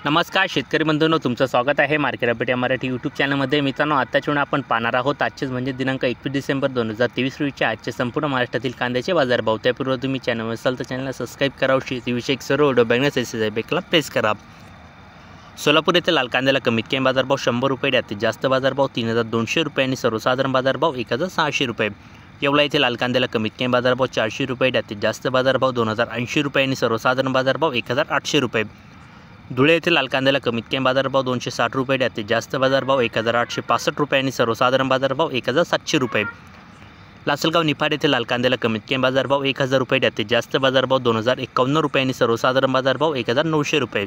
नमस्कार शेतकरी बंधूंनो, तुमचं स्वागत आहे मार्केट अपडेट या मराठी यूट्यूब चॅनलमध्ये. मित्रांनो, आत्ताच्या वेळी आपण पाहणार आहोत आजचेच म्हणजे दिनांक 21 डिसेंबर 2023 रोजीचे आजचे संपूर्ण महाराष्ट्रातील कांद्याचे बाजारभाव. त्यापूर्वी तुम्ही चॅनलवर असाल तर चॅनलला सबस्क्राईब करा. शेतीविषयक सर्व व्हिडिओ बघण्यासाठी बेलला प्रेस करा. सोलापूर येथे लाल कांद्याला कमीत कमी बाजारभाव 100 रुपये, जास्तीत जास्त बाजारभाव 3200 रुपये आणि सर्वसाधारण बाजारभाव 1600 रुपये. येवला येथे लाल कांद्याला कमीत कमी बाजारभाव 400 रुपये, जास्तीत जास्त बाजारभाव 2080 रुपये आणि सर्वसाधारण बाजारभाव 1800 रुपये. धुळे येथे लाल कांद्याला कमीत कमी बाजारभाव 260 रुपये, जास्तीत जास्त बाजारभाव 1865 रुपये आणि सर्वसाधारण बाजारभाव 1700 रुपये. लासलगाव निफाड येथे लाल कांद्याला कमीत कमी बाजारभाव 1000 रुपये, जास्तीत जास्त बाजारभाव 2051 रुपये आणि सर्वसाधारण बाजारभाव 1900 रुपये.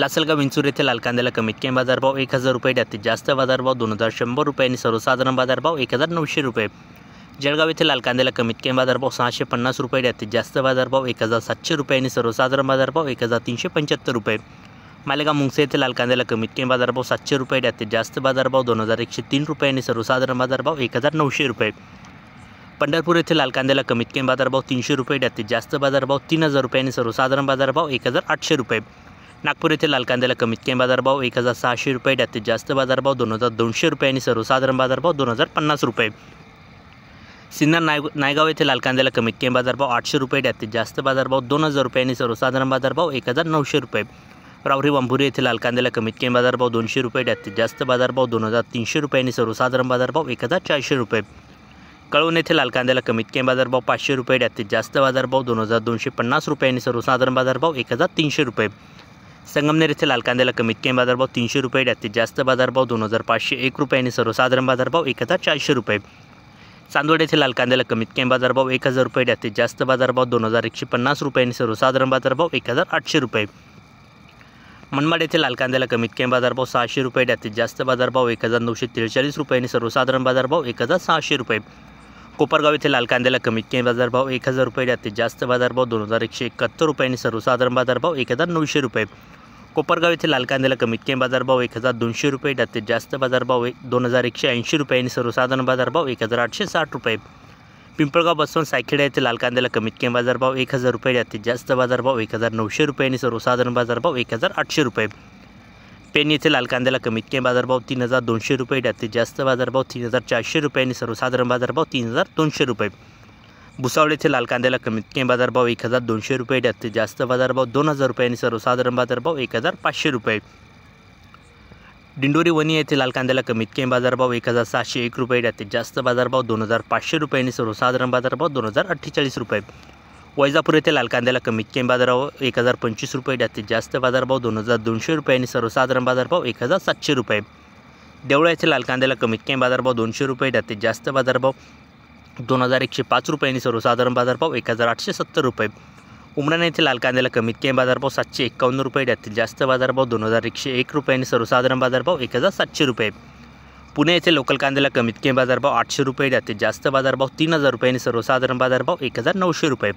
लासलगाव विंचूर येथे लाल कांद्याला कमीत कमी बाजारभाव 1000 रुपये, जास्तीत जास्त बाजारभाव 2100 रुपये आणि सर्वसाधारण बाजारभाव 1900 रुपये. जळगाव येथे लाल कांद्याला कमीत कमी बाजारभाव 650 रुपये, जास्तीत जास्त बाजारभाव 1700 रुपये आणि सर्वसाधारण बाजारभाव 1375 रुपये. मालेगाव मुंगसे येथे लाल कांद्याला कमीत कमी बाजारभाव 700 रुपये, जास्तीत जास्त बाजारभाव 2103 रुपये आणि सर्वसाधारण बाजारभाव 1900 रुपये. पंढरपूर येथे लाल कांद्याला कमीत कमी बाजारभाव 300 रुपये, जास्तीत जास्त बाजारभाव 3000 रुपये आणि सर्वसाधारण बाजारभाव 1800 रुपये. नागपूर येथे लाल कांद्याला कमीत कमी बाजारभाव 1600 रुपये, जास्तीत जास्त बाजारभाव 2200 रुपये आणि सर्वसाधारण बाजारभाव 2050 रुपये. सिन्नर नायगाव येथे लाल कांद्याला कमीत कमी बाजारभाव 800 रुपये, जास्तीत जास्त बाजारभाव 2000 रुपये आणि सर्वसाधारण बाजारभाव 1900 रुपये. रावरी वांभुरी येथे लाल कांद्याला कमीत कमी बाजारभाव 200 रुपये, जास्तीत जास्त बाजारभाव 2300 रुपये आणि सर्वसाधारण बाजारभाव 1400 रुपये. कळवण येथे लाल कांद्याला कमीत कमी बाजारभाव 500 रुपये, जास्तीत जास्त बाजारभाव 2250 रुपये आणि सर्वसाधारण बाजारभाव 1300 रुपये. संगमनेर येथे लाल कांद्याला कमीत कमी बाजारभाव 300 रुपये, जास्तीत जास्त बाजारभाव 2501 रुपये आणि सर्वसाधारण बाजारभाव 1400 रुपये. चांदवड येथे लाल कांद्याला कमीत कमी बाजारभाव 1000 रुपये, जास्तीत जास्त बाजारभाव 2150 रुपये आणि सर्वसाधारण बाजारभाव 1800 रुपये. मनमाड येथे लाल कांद्याला कमीत कमी बाजारभाव 600 रुपये, जास्तीत जास्त बाजारभाव 1943 रुपये आणि सर्वसाधारण बाजारभाव 1600 रुपये. कोपरगाव येथे लाल कांद्याला कमीत कमी बाजारभाव 1000 रुपये, जास्तीत जास्त बाजारभाव 2171 रुपये आणि सर्वसाधारण बाजारभाव 1900 रुपये. कोपरगाव येथे लाल कांद्याला कमीत कमी बाजारभाव 1200 रुपये, जास्तीत जास्त बाजारभाव 2180 रुपये आणि सर्वसाधारण बाजारभाव 1860 रुपये. पिंपळगाव बसवंत सायखेडा येथे लाल कांद्याला कमीत कमी बाजारभाव 1000 रुपये, जास्तीत जास्त बाजारभाव 1900 रुपये आणि सर्वसाधारण बाजारभाव 1800 रुपये. पेन येथे लाल कांद्याला कमीत कमी बाजारभाव 3200 रुपये, जास्तीत जास्त बाजारभाव 3400 रुपये आणि सर्वसाधारण बाजारभाव 3200 रुपये. भुसावळ येथे लाल कांद्याला कमीत कमी बाजारभाव 1200 रुपये, जास्तीत जास्त बाजारभाव 2000 रुपये आणि सर्वसाधारण बाजारभाव 1500 रुपये. दिंडोरी वणी येथे लाल कांद्याला कमीत कमी बाजारभाव 1701 रुपये, जास्तीत जास्त बाजारभाव 2500 रुपये आणि सर्वसाधारण बाजारभाव 2048 रुपये. वैजापूर येथे लाल कांद्याला कमीत कमी बाजारभाव 1025 रुपये, जास्तीत जास्त बाजारभाव 2200 रुपये आणि सर्वसाधारण बाजारभाव 1700 रुपये. देवळा येथे लाल कांद्याला कमीत कमी बाजारभाव 200 रुपये, जास्तीत जास्त बाजारभाव 2105 रुपये आणि सर्वसाधारण बाजारभाव 1870 रुपये. उमराणे येथे लाल कांद्याला कमीत कमी बाजारभाव 751 रुपये, जास्तीत जास्त बाजारभाव 2101 रुपये आणि सर्वसाधारण बाजारभाव 1700 रुपये. पुणे येथे लोकल कांद्याला कमीत कमी बाजारभाव 800 रुपये, जास्तीत जास्त बाजारभाव 3000 रुपये आणि सर्वसाधारण बाजारभाव 1900 रुपये.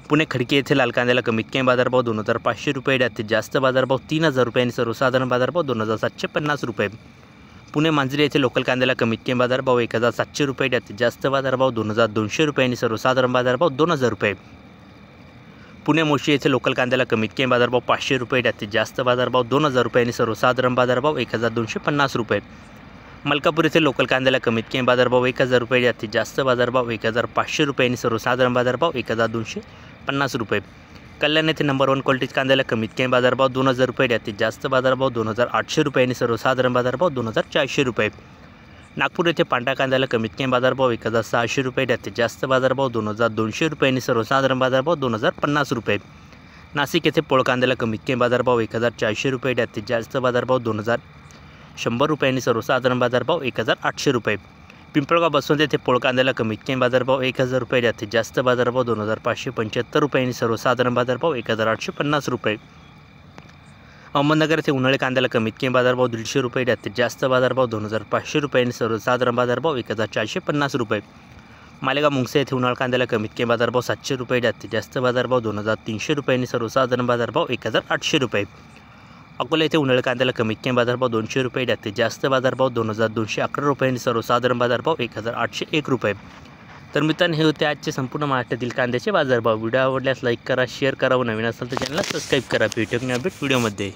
पुणे खडकी येथे लाल कांद्याला कमीत कमी बाजारभाव 2500 रुपये, जास्तीत जास्त बाजारभाव 3000 रुपये आणि सर्वसाधारण बाजारभाव 2750 रुपये. पुणे मांजरी येथे लोकल कांद्याला कमीत कमी बाजारभाव 1700 रुपये, जास्तीत जास्त बाजारभाव 2200 रुपये आणि सर्वसाधारण बाजारभाव 2000 रुपये. पुणे मोशी येथे लोकल कांद्याला कमीत कमी बाजारभाव 500 रुपये, जास्तीत जास्त बाजारभाव 2000 रुपये आणि सर्वसाधारण बाजारभाव 1250 रुपये. मलकापूर येथे लोकल कांद्याला कमीत कमी बाजारभाव 1000 रुपये, जास्तीत जास्त बाजारभाव 1500 रुपये आणि सर्वसाधारण बाजारभाव 1250 रुपये. कल्याण येथे नंबर 1 क्वालिटीज कांद्याला कमीत कमी बाजारभाव 2000 रुपये, जास्तीत जास्त बाजारभाव 2800 रुपये आणि सर्वसाधारण बाजारभाव 2400 रुपये. नागपूर येथे पांढरा कांद्याला कमीत कमी बाजारभाव 1600 रुपये, जास्तीत जास्त बाजारभाव 2200 रुपये आणि सर्वसाधारण बाजारभाव 2050 रुपये. नाशिक येथे पोळ कांद्याला कमीत कमी बाजारभाव 1400 रुपये, जास्तीत जास्त बाजारभाव 2100 रुपये आणि सर्वसाधारण बाजारभाव 1800 रुपये. पिंपळगाव बसवंत येथे पोळ कांद्याला कमीत कमी बाजारभाव 1000 रुपये, जास्तीत जास्त बाजारभाव 2575 रुपये आणि सर्वसाधारण बाजारभाव 1850 रुपये. अहमदनगर येथे उन्हाळी कांद्याला कमीत कमी बाजारभाव 150 रुपये, जास्तीत जास्त बाजारभाव 2500 रुपये आणि सर्वसाधारण बाजारभाव 1450 रुपये. मालेगाव मुंगसे येथे उन्हाळी कांद्याला कमीत कमी बाजारभाव 700 रुपये, जास्तीत जास्त बाजारभाव 2300 रुपये आणि सर्वसाधारण बाजारभाव 1800 रुपये. अकोला येथे उन्हाळी कांद्याला कमीत कमी बाजारभाव 200 रुपये, जास्तीत जास्त बाजारभाव 2211 रुपये आणि सर्वसाधारण बाजारभाव 1801 रुपये. तर मित्रांनो, हे होते आजचे संपूर्ण महाराष्ट्रातील कांद्याचे बाजारभाव. व्हिडिओ आवडल्यास लाईक करा, शेअर करा व नवीन असेल तर चॅनलला सबस्क्राईब करा. भेटूया अपडेट व्हिडिओमध्ये.